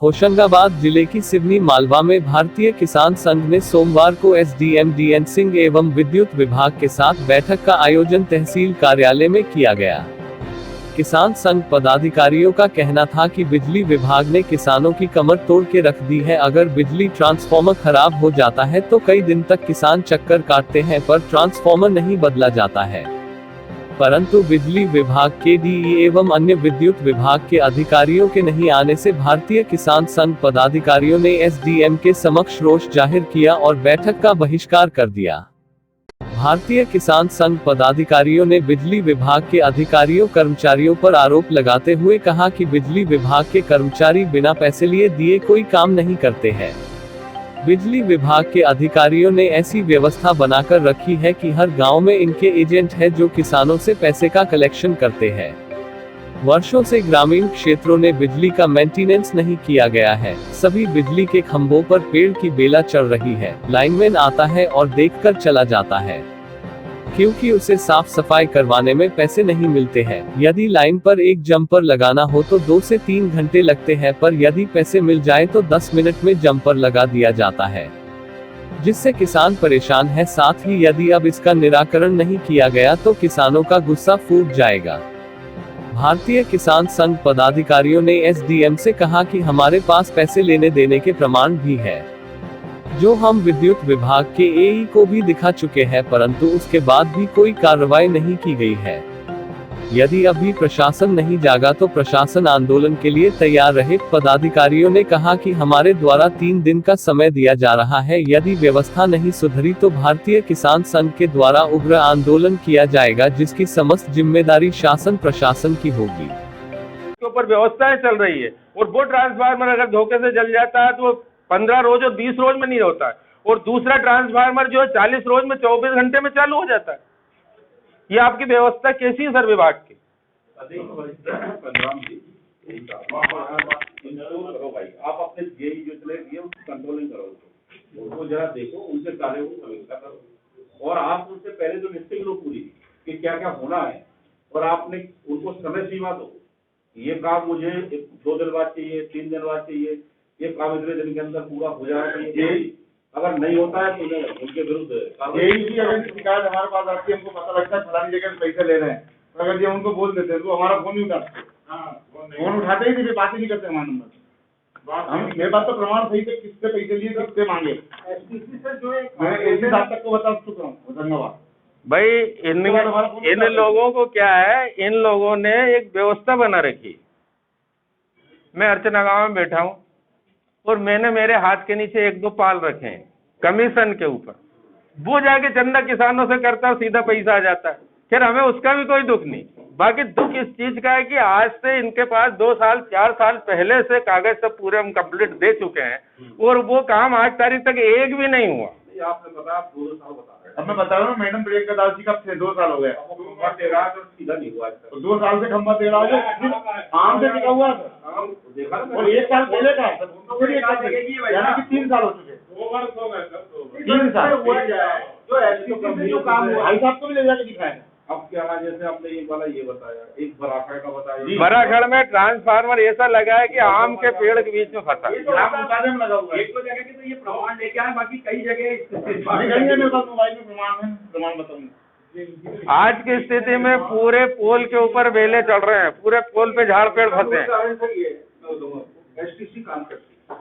होशंगाबाद जिले की सिवनी मालवा में भारतीय किसान संघ ने सोमवार को एसडीएम डीएन सिंह एवं विद्युत विभाग के साथ बैठक का आयोजन तहसील कार्यालय में किया गया। किसान संघ पदाधिकारियों का कहना था कि बिजली विभाग ने किसानों की कमर तोड़ के रख दी है। अगर बिजली ट्रांसफार्मर खराब हो जाता है तो कई दिन तक किसान चक्कर काटते हैं पर ट्रांसफार्मर नहीं बदला जाता है। परंतु बिजली विभाग के डीई एवं अन्य विद्युत विभाग के अधिकारियों के नहीं आने से भारतीय किसान संघ पदाधिकारियों ने एसडीएम के समक्ष रोष जाहिर किया और बैठक का बहिष्कार कर दिया। भारतीय किसान संघ पदाधिकारियों ने बिजली विभाग के अधिकारियों कर्मचारियों पर आरोप लगाते हुए कहा कि बिजली विभाग के कर्मचारी बिना पैसे लिए दिए कोई काम नहीं करते हैं। बिजली विभाग के अधिकारियों ने ऐसी व्यवस्था बनाकर रखी है कि हर गांव में इनके एजेंट है जो किसानों से पैसे का कलेक्शन करते हैं। वर्षों से ग्रामीण क्षेत्रों ने बिजली का मेंटेनेंस नहीं किया गया है। सभी बिजली के खंभों पर पेड़ की बेला चढ़ रही है। लाइनमैन आता है और देखकर चला जाता है, क्योंकि उसे साफ सफाई करवाने में पैसे नहीं मिलते हैं। यदि लाइन पर एक जंपर लगाना हो तो 2 से 3 घंटे लगते हैं, पर यदि पैसे मिल जाए तो 10 मिनट में जंपर लगा दिया जाता है, जिससे किसान परेशान है। साथ ही यदि अब इसका निराकरण नहीं किया गया तो किसानों का गुस्सा फूट जाएगा। भारतीय किसान संघ पदाधिकारियों ने एसडीएम से कहा कि हमारे पास पैसे लेने देने के प्रमाण भी है, जो हम विद्युत विभाग के एई को भी दिखा चुके हैं, परंतु उसके बाद भी कोई कार्रवाई नहीं की गई है। यदि अभी प्रशासन नहीं जागा तो प्रशासन आंदोलन के लिए तैयार रहे। पदाधिकारियों ने कहा कि हमारे द्वारा 3 दिन का समय दिया जा रहा है। यदि व्यवस्था नहीं सुधरी तो भारतीय किसान संघ के द्वारा उग्र आंदोलन किया जाएगा, जिसकी समस्त जिम्मेदारी शासन प्रशासन की होगी। के ऊपर व्यवस्थाएं चल रही है और वो ट्रांसफार्मर अगर धोखे से जल जाता है तो 15 रोज और 20 रोज में नहीं होता है, और दूसरा ट्रांसफार्मर जो है 40 रोज में 24 घंटे में चालू हो जाता है। ये आपकी व्यवस्था कैसी है सर विभाग की? करो भाई, आप अपने जेई जो चले दिए उसकी कंट्रोलिंग करो, उनको जरा देखो, उनसे कार्यों को समीक्षा करो और आप उनसे पहले जो लिस्टिंग लो पूरी कि क्या क्या होना है, और आपने उनको समय सीमा दो। ये काम मुझे 2 दिन बाद चाहिए, 3 दिन बाद चाहिए, ये काम इतने दिन के अंदर पूरा हो जाना चाहिए। अगर नहीं होता है तो उनके विरुद्ध शिकायत हमारे पास आती है, हमको पता लगता है फलानी जगह पैसे ले रहे हैं, अगर ये उनको बोल देते हैं तो हमारा फोन नहीं उठाते। फोन उठाते ही नहीं, बात ही नहीं करते हमारे नंबर। हम मेरे पास तो प्रमाण सही थे, किससे पैसे लिए, किससे मांगे। मैं एसी साहब तक को बता चुका हूँ। धन्यवाद भाई। इन लोगों को क्या है, इन लोगों ने एक व्यवस्था बना रखी। मैं अर्चना गांव में बैठा हूँ और मैंने मेरे हाथ के नीचे 1-2 पाल रखे हैं कमीशन के ऊपर। वो जाके चंदा किसानों से करता है, सीधा पैसा आ जाता है। फिर हमें उसका भी कोई दुख नहीं। बाकी दुख इस चीज का है कि आज से इनके पास 2 साल 4 साल पहले से कागज सब पूरे हम कंप्लीट दे चुके हैं और वो काम आज तारीख तक एक भी नहीं हुआ। आपने बताया 2 साल बता रहे हैं। अब मैं बता रहा हूँ, मैडम प्रियंका दास जी कब थे, 2 साल हो गए। सीधा नहीं हुआ, 2 साल से खंबा दे रहा हूँ, आम से टिका हुआ था और 1 साल पहले का, यानी कि 3 साल हो चुके। 3 साल जो काम हुआ भाई साहब को भी ले जाके दिखाया। अब क्या है, जैसे आपने ये वाला ये बताया, एक बराखड़ का बताया। बराखड़ में ट्रांसफार्मर ऐसा लगा है कि आम के पेड़ के बीच में फंसा। एक तो जगह के तो ये प्रमाण लेके आए, बाकी कई जगह मोबाइल में प्रमाण बताऊंगा। आज की स्थिति में पूरे पोल के ऊपर बेले चढ़ रहे हैं, पूरे पोल पे झाड़ पेड़ फंसे हैं। एसटीसी काम करती है,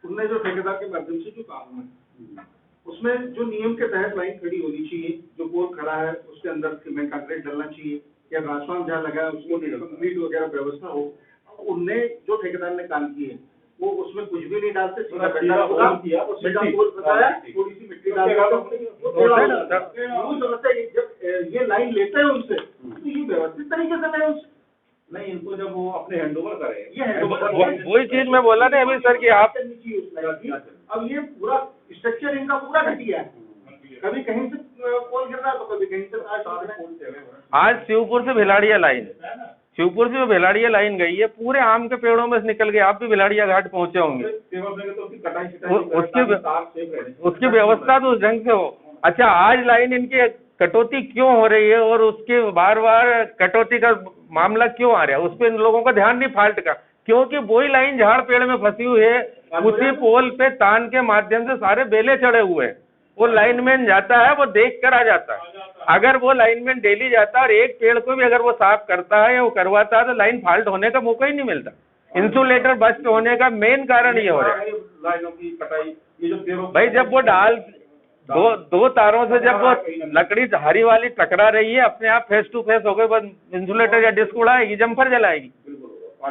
उनने जो ठेकेदार के माध्यम से जो काम है उसमें जो नियम के तहत लाइन खड़ी होनी चाहिए, जो पोल खड़ा है उसके अंदर सीमेंट कंक्रीट डलना चाहिए, या ट्रांसफार्मर जहाँ लगा है उसको मीट वगैरह व्यवस्था हो। उनने जो ठेकेदार ने काम किए वो उसमें कुछ भी नहीं डालते, सीधा पोल बताया, थोड़ी सी मिट्टी डाल। जब ये लाइन लेते हैं उनसे तो ये व्यवस्थित तरीके से लें उनसे, नहीं इनको जब वो अपने हैंडओवर करें, ये हैंडओवर वही चीज मैं बोला ना अभी सर कि आप अब ये पूरा स्ट्रक्चर इनका पूरा घटिया है। कभी कहीं से पोल गिर रहा है तो कभी कहीं से। आज शिवपुर से भिलाड़िया लाइन, शिवपुर से भिलाड़िया लाइन गई है, पूरे आम के पेड़ों में से निकल गए। आप भी भिलाड़िया घाट पहुंचे होंगे, उसकी व्यवस्था तो उस ढंग से हो। अच्छा, आज लाइन इनकी कटौती क्यों हो रही है और उसके बार बार कटौती का मामला क्यों आ रहा है, उस पर इन लोगों का ध्यान नहीं, फाल्ट का क्योंकि वही लाइन झाड़ पेड़ में फंसी हुई है, उसी पोल पे तान के माध्यम से सारे बेले चढ़े हुए हैं। वो लाइनमैन जाता है, वो देख कर आ जाता है। अगर वो लाइनमैन डेली जाता है और एक पेड़ को भी अगर वो साफ करता है या वो करवाता है तो लाइन फॉल्ट होने का मौका ही नहीं मिलता। इंसुलेटर बस्ट होने का मेन कारण ये हो रहा है। लाइनों की कटाई, ये जो पेड़ों भाई जब वो डाल दो तारों से जब वो लकड़ी हरी वाली टकरा रही है, अपने आप फेस टू फेस हो गए, बस इंसुलेटर या डिस्क उड़ाएगी, जम्फर जलाएगी।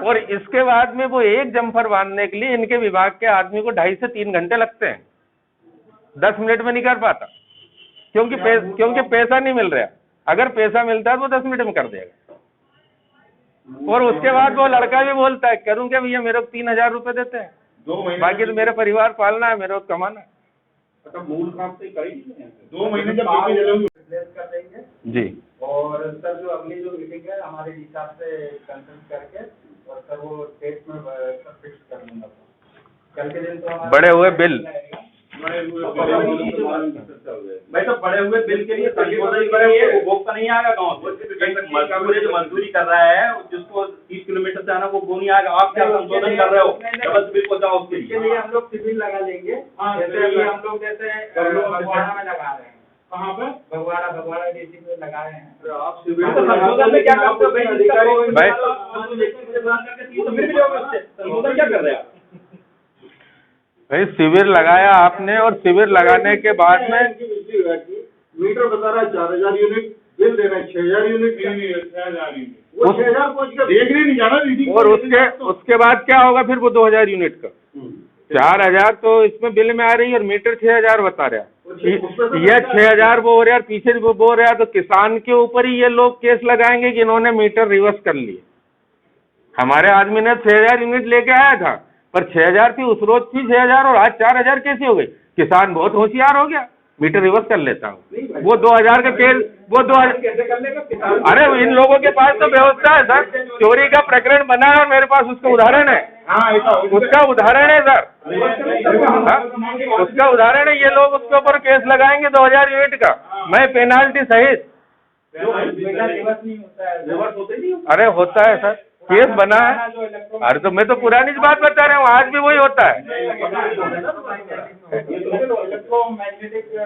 और इसके बाद में वो एक जम्फर बांधने के लिए इनके विभाग के आदमी को 2.5 से 3 घंटे लगते हैं, 10 मिनट में नहीं कर पाता, क्योंकि पैसा नहीं मिल रहा। अगर पैसा मिलता है तो 10 मिनट में कर देगा। और उसके बाद वो लड़का भी बोलता है, करूँ क्या भैया, मेरे को 3,000 रुपए देते हैं, 2 महीने बाकी तो मेरा परिवार पालना है, मेरे को कमाना है। अच्छा, मूल काम से करेंगे 2 महीने जब ड्यूटी चलेगी कर देंगे। जी। और सर जो अगली जो मीटिंग है हमारे हिसाब से कंसल्ट करके और सर वो डेट में फिक्स कर दूंगा। कल के दिन तो हमारा बड़े हुए बिल, भाई तो बड़े हुए बिल के लिए उपभोक्ता नहीं आएगा गाँव से, मजदूर जो मजदूरी कर रहा है जिसको 30 किलोमीटर से आना, वो नहीं आएगा। आप क्या संशोधन कर रहे हो, डबल बिल को जाओ उसके इसके लिए। लिए हम लोग सिविल लगा लेंगे। जैसे अभी हम लोग जैसे भगवाड़ा में लगा रहे हैं, कहाँ पे? भगवाड़ा डीसी में लगा रहे हैं। आप संशोधन में क्या करते हो भाई? संशोधन क्या कर रहे हैं? भाई शिविर लगाया आपने, और शिविर लगाने के बाद में मीटर बता रहा है 4,000 यूनिट, बिल दे रहा है 6,000 यूनिट, 6,000 यूनिट, वो 6,000 पहुंच के देखने नहीं जाना रीडिंग। और उसके बाद क्या होगा फिर वो 2,000 यूनिट का 4,000 तो इसमें बिल में आ रही है, और मीटर 6,000 बता रहा है। ये 6,000 वो हो रहा है, और पीछे वो हो रहा है, तो किसान के ऊपर ही ये लोग केस लगाएंगे कि इन्होंने मीटर रिवर्स कर लिए। हमारे आदमी ने 6,000 यूनिट लेके आया था, पर 6,000 थी, उस रोज थी 6,000, और आज 4,000 कैसे हो गई? किसान बहुत होशियार हो गया, मीटर रिवर्स कर लेता हूँ। वो 2,000 का केस, वो 2,000 कैसे कर लेगा किसान? अरे इन लोगों के पास तो व्यवस्था है सर, चोरी का प्रकरण बना है और मेरे पास उसका उदाहरण है। हाँ, ऐसा उसका उदाहरण है सर, उसका उदाहरण है। ये लोग उसके ऊपर केस लगाएंगे 2,000 यूनिट का, मैं पेनाल्टी सहित। रिवर्स नहीं होता है, रिवर्स होते नहीं हो। अरे होता है सर, केस बना है। अरे तो मैं तो पुरानी बात बता रहा हूँ, आज भी वही होता है। इलेक्ट्रोमैग्नेटिक जो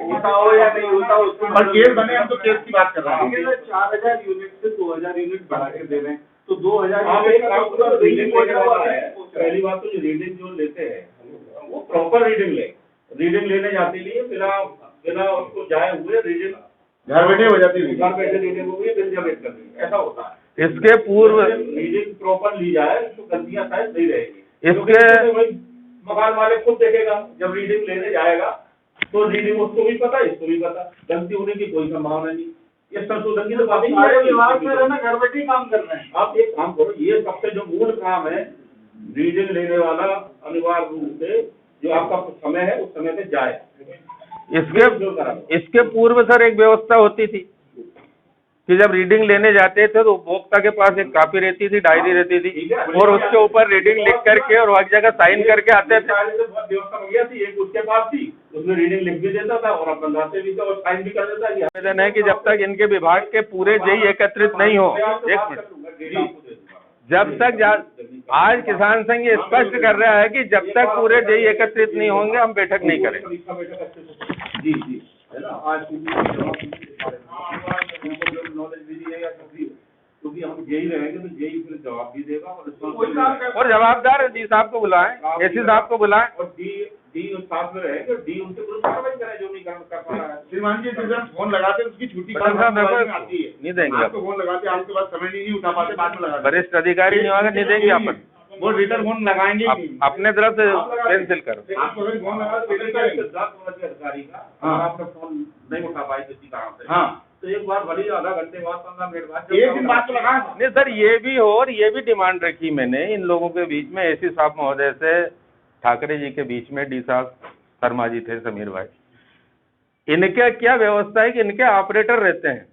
होता हो या नहीं होता हो, पर केस बने, हम तो केस की बात कर रहे हैं। 4,000 यूनिट से 2,000 यूनिट बढ़ा के दे रहे हैं, तो 2,000 आप एक काम करो, रीडिंग हो लेने वाला है। पहली बात तो रीडिंग जो लेते हैं वो प्रॉपर रीडिंग ले। रीडिंग लेने जाते लिए बिना उसको जाए हुए रीडिंग घर बैठे हो जाती है। घर बैठे रीडिंग हुई, बिल जनरेट कर दी, ऐसा होता है। इसके पूर्व रीडिंग प्रॉपर ली जाए तो गलतियां शायद नहीं रहेगी। इसके मकान मालिक खुद देखेगा, जब रीडिंग लेने जाएगा तो रीडिंग उसको भी पता, इसको भी पता, गलती होने की कोई संभावना नहीं। ये संशोधन की तो बात ही नहीं सारे है। विभाग में रहना, घर बैठे ही काम कर रहे हैं। आप एक काम करो, ये सबसे जो मूल काम है, रीडिंग लेने वाला अनिवार्य रूप से जो आपका समय है उस समय पे जाए। इसके पूर्व सर एक व्यवस्था होती थी कि जब रीडिंग लेने जाते थे तो उपभोक्ता के पास एक कॉपी रहती थी, डायरी रहती थी, और उसके ऊपर रीडिंग लिख करके और वही जगह साइन करके आते थे। व्यवस्था बढ़िया थी, एक उसके पास थी, उसमें रीडिंग लिख भी देता था और अपना जाते भी था और साइन भी कर देता था। आवेदन है कि जब तक इनके विभाग के पूरे जेई एकत्रित नहीं हो, एक मिनट, जब तक आज किसान संघ ये स्पष्ट कर रहा है कि जब तक पूरे जेई एकत्रित नहीं होंगे हम बैठक नहीं करेंगे। जी जी, है ना। आज नॉलेज भी दिएगा, क्योंकि हम जेई रहेंगे तो जेई फिर जवाब भी देगा और जवाबदार डी साहब को बुलाएं, एसी साहब को बुलाएं, और डी उस साथ में रहेंगे, डी उनसे कुछ कार्रवाई करे जो नहीं कर पा रहा है। श्रीमान जी जिस दिन फोन लगाते हैं उसकी छुट्टी पटेल साहब मेरे को आती है, नहीं देंगे आपको फोन लगाते हैं, आपके पास समय नहीं उठा पाते, बाद में लगाते वरिष्ठ अधिकारी नहीं होगा, नहीं देंगे अपन, वो रिटर्न फोन लगाएंगे ही नहीं। अपने तरफ से कैंसिल करो। आपको अगर फोन लगा तो रिटर्न करेंगे। अधिकारी का हाँ। आपका फोन नहीं उठा पाए किसी कारण से, हाँ, तो एक बार भले आधा घंटे बाद 15 मिनट बाद एक दिन बाद तो लगाए। नहीं सर, ये भी हो, और ये भी डिमांड रखी मैंने इन लोगों के बीच में, एसी साहब महोदय से ठाकरे जी के बीच में, डी साहब शर्मा जी थे, समीर भाई, इनके क्या व्यवस्था है कि इनके ऑपरेटर रहते हैं,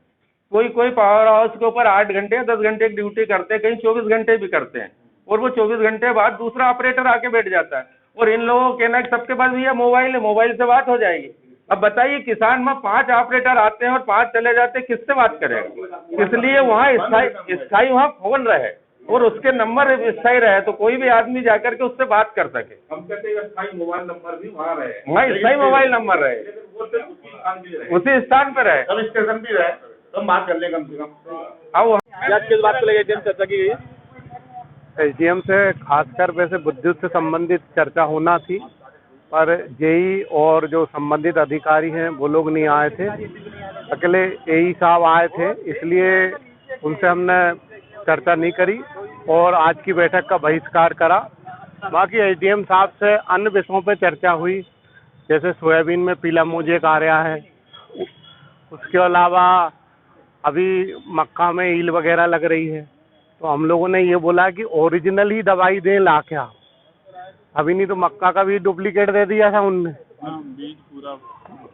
कोई पावर हाउस के ऊपर 8 घंटे या 10 घंटे की ड्यूटी करते हैं, कहीं 24 घंटे भी करते हैं, और वो 24 घंटे बाद दूसरा ऑपरेटर आके बैठ जाता है, और इन लोगों को कहना है कि सबके पास भैया मोबाइल है, मोबाइल से बात हो जाएगी। अब बताइए, किसान में 5 ऑपरेटर आते हैं और 5 चले जाते हैं, किससे बात करेगा? इसलिए वहाँ स्थायी वहाँ फोन रहे और उसके नंबर स्थायी रहे, तो कोई भी आदमी जाकर के उससे बात कर सके। हम कहते हैं स्थायी मोबाइल नंबर भी वहाँ रहे, वहाँ स्थायी मोबाइल नंबर रहे, वो सिर्फ उसी स्थान के लिए रहे। उसी स्थान पर रहे। सब स्टेशन भी रहे, तो हम बात कर लें कम से कम। अब किस बात को लेकर चर्चा की गई है? एसडीएम से खासकर वैसे विद्युत से संबंधित चर्चा होना थी, पर जेई और जो संबंधित अधिकारी हैं वो लोग नहीं आए थे, अकेले एई साहब आए थे, इसलिए उनसे हमने चर्चा नहीं करी और आज की बैठक का बहिष्कार करा। बाकी एसडीएम साहब से अन्य विषयों पर चर्चा हुई, जैसे सोयाबीन में पीला मोजेक आ रहा है, उसके अलावा अभी मक्का में ईल वगैरह लग रही है, तो हम लोगों ने ये बोला कि ओरिजिनल ही दवाई दें ला क्या, अभी नहीं तो मक्का का भी डुप्लीकेट दे दिया था उनने। बीज पूरा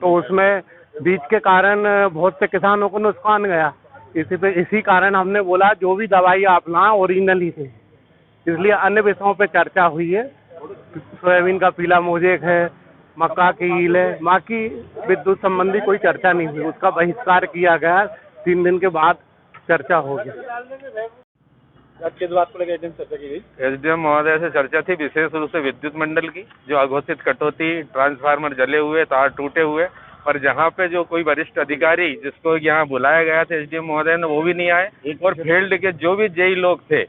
तो उसमें बीज के कारण बहुत से किसानों को नुकसान गया। इसी कारण हमने बोला जो भी दवाई आप लाएं ओरिजिनल ही दें, इसलिए अन्य विषयों पे चर्चा हुई है। सोयाबीन का पीला मोजेक है, मक्का की ईल है, बाकी विद्युत संबंधी कोई चर्चा नहीं हुई, उसका बहिष्कार किया गया। 3 दिन के बाद चर्चा होगी। किस बात को लेकर एसडीएम चर्चा की गई? एसडीएम महोदय से चर्चा थी विशेष रूप से विद्युत मंडल की, जो अघोषित कटौती, ट्रांसफार्मर जले हुए, तार टूटे हुए, और जहाँ पे जो कोई वरिष्ठ अधिकारी जिसको यहाँ बुलाया गया था एसडीएम महोदय ने, वो भी नहीं आए, और फील्ड के जो भी जेई लोग थे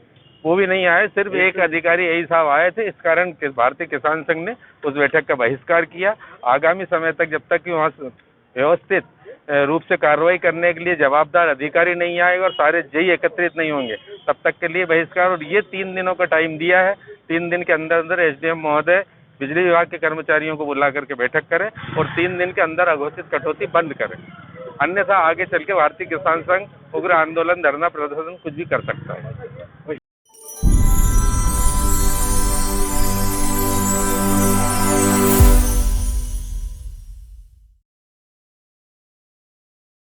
वो भी नहीं आए, सिर्फ एक अधिकारी एई साहब आए थे। इस कारण भारतीय किसान संघ ने उस बैठक का बहिष्कार किया। आगामी समय तक जब तक कि वहाँ व्यवस्थित रूप से कार्रवाई करने के लिए जवाबदार अधिकारी नहीं आएगा और सारे जेई एकत्रित नहीं होंगे, तब तक के लिए बहिष्कार। और ये 3 दिनों का टाइम दिया है, 3 दिन के अंदर अंदर एसडीएम महोदय बिजली विभाग के कर्मचारियों को बुला करके बैठक करें और 3 दिन के अंदर अघोषित कटौती बंद करें, अन्यथा आगे चल के भारतीय किसान संघ उग्र आंदोलन, धरना प्रदर्शन कुछ भी कर सकता है।